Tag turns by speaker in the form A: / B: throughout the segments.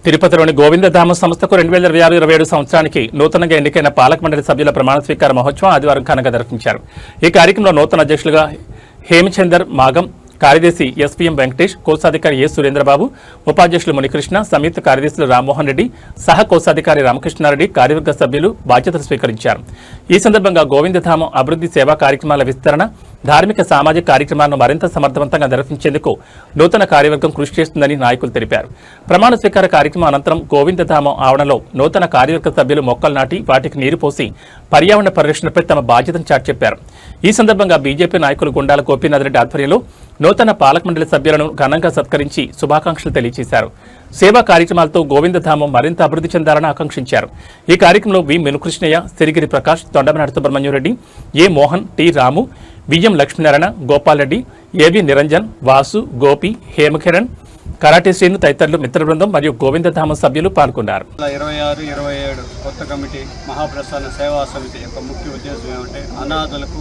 A: తిరుపతిలోని గోవిందధామ సంస్థకు 2026-27 సంవత్సరానికి నూతనంగా ఎన్నికైన పాలక మండలి సభ్యుల ప్రమాణ స్వీకార మహోత్సవం ఆదివారం ఘనంగా నిర్వహించారు. ఈ కార్యక్రమంలో నూతన అధ్యక్షులుగా హేమచందర్ మాగం, కార్యదర్శి ఎస్పీఎం వెంకటేష్, కోశాధికారి ఏ సురేంద్రబాబు, ఉపాధ్యక్షులు మునికృష్ణ, సంయుక్త కార్యదర్శులు రామ్మోహన్ రెడ్డి, సహ కోశాధికారి రామకృష్ణారెడ్డి కార్యవర్గ సభ్యులు బాధ్యతలు స్వీకరించారు. ఈ సందర్భంగా గోవిందధామం అభివృద్ధి సేవా కార్యక్రమాల విస్తరణ, ధార్మిక సామాజిక కార్యక్రమాలను మరింత సమర్థవంతంగా నిర్వహించేందుకు నూతన కార్యవర్గం కృషి చేస్తుందని నాయకులు తెలిపారు. ప్రమాణ స్వీకార కార్యక్రమం అనంతరం గోవిందధామం ఆవరణలో నూతన కార్యవర్గ సభ్యులు మొక్కలు నాటి వాటికి నీరు పోసి పర్యావరణ పరిరక్షణపై తమ బాధ్యతను చాటి చెప్పారు. ఈ సందర్భంగా బీజేపీ నాయకులు గుండాల గోపీనాథ్ రెడ్డి ఆధ్వర్యంలో నూతన పాలక మండలి సభ్యులను ఘనంగా సత్కరించి శుభాకాంక్షలు తెలియజేశారు. సేవా కార్యక్రమాలతో గోవిందధామం మరింత అభివృద్ధి చెందాలని ఆకాంక్షించారు. ఈ కార్యక్రమంలో వి మునుకృష్ణయ్య, సిరిగిరి ప్రకాష్, తొండమనాటి సుబ్రహ్మణ్యం రెడ్డి, ఏ మోహన్, టి రాము, విఎం లక్ష్మీనారాయణ, గోపాల్ రెడ్డి, ఏవి నిరంజన్, వాసు, గోపి, హేమకిరణ్, కరాటే శ్రీను తదితరులు మిత్ర బృందం మరియు గోవిందధామం సభ్యులు పాల్గొన్నారు.
B: 26-27 కొత్త కమిటీ మహాప్రస్థాన సేవా సమితి యొక్క ముఖ్య ఉద్దేశం ఏమంటే అనాథలకు,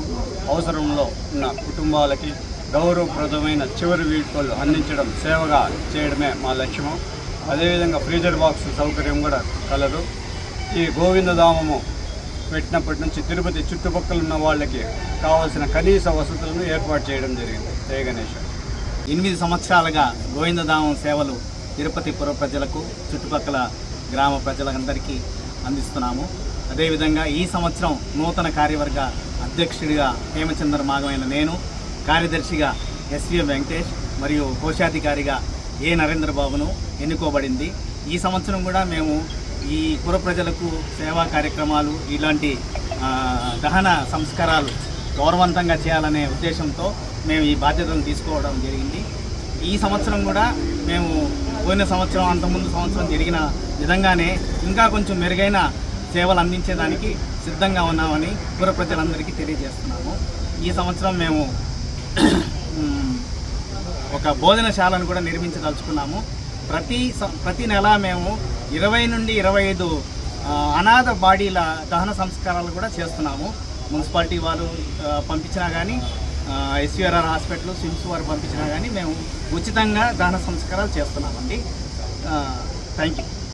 B: అవసరంలో ఉన్న కుటుంబాలకి గౌరవప్రదమైన చివరి వీడ్కోలు అందించడం, సేవగా చేయడమే మా లక్ష్యము. అదేవిధంగా ఫ్రీజర్ బాక్స్ సౌకర్యం కూడా కలదు. ఈ గోవిందధామము పెట్టినప్పటి నుంచి తిరుపతి చుట్టుపక్కల ఉన్న వాళ్ళకి కావాల్సిన కనీస వసతులను ఏర్పాటు చేయడం జరిగింది. జయ గణేష్.
C: 8 సంవత్సరాలుగా గోవిందధామం సేవలు తిరుపతి పుర ప్రజలకు, చుట్టుపక్కల గ్రామ ప్రజలందరికీ అందిస్తున్నాము. అదేవిధంగా ఈ సంవత్సరం నూతన కార్యవర్గ అధ్యక్షుడిగా హేమచందర్ మాగమైన నేను, కార్యదర్శిగా ఎస్వీఎం వెంకటేష్ మరియు కోశాధికారిగా ఏ నరేంద్రబాబును ఎన్నుకోబడింది. ఈ సంవత్సరం కూడా మేము ఈ పుర ప్రజలకు సేవా కార్యక్రమాలు, ఇలాంటి దహన సంస్కారాలు గౌరవవంతంగా చేయాలనే ఉద్దేశంతో మేము ఈ బాధ్యతలను తీసుకోవడం జరిగింది. ఈ సంవత్సరం కూడా మేము పోయిన సంవత్సరం, అంతకుముందు సంవత్సరం జరిగిన విధంగానే ఇంకా కొంచెం మెరుగైన సేవలు అందించేదానికి సిద్ధంగా ఉన్నామని పుర ప్రజలందరికీ తెలియజేస్తున్నాము. ఈ సంవత్సరం మేము ఒక భోజనశాలను కూడా నిర్మించదలుచుకున్నాము. ప్రతి నెల మేము 20 నుండి 25 అనాథ బాడీల దహన సంస్కారాలు కూడా చేస్తున్నాము. మున్సిపాలిటీ వారు పంపించినా కానీ, ఎస్వీఆర్ఆర్ హాస్పిటల్, సిమ్స్ వారు పంపించినా కానీ మేము ఉచితంగా దహన సంస్కారాలు చేస్తున్నామండి. Thank you.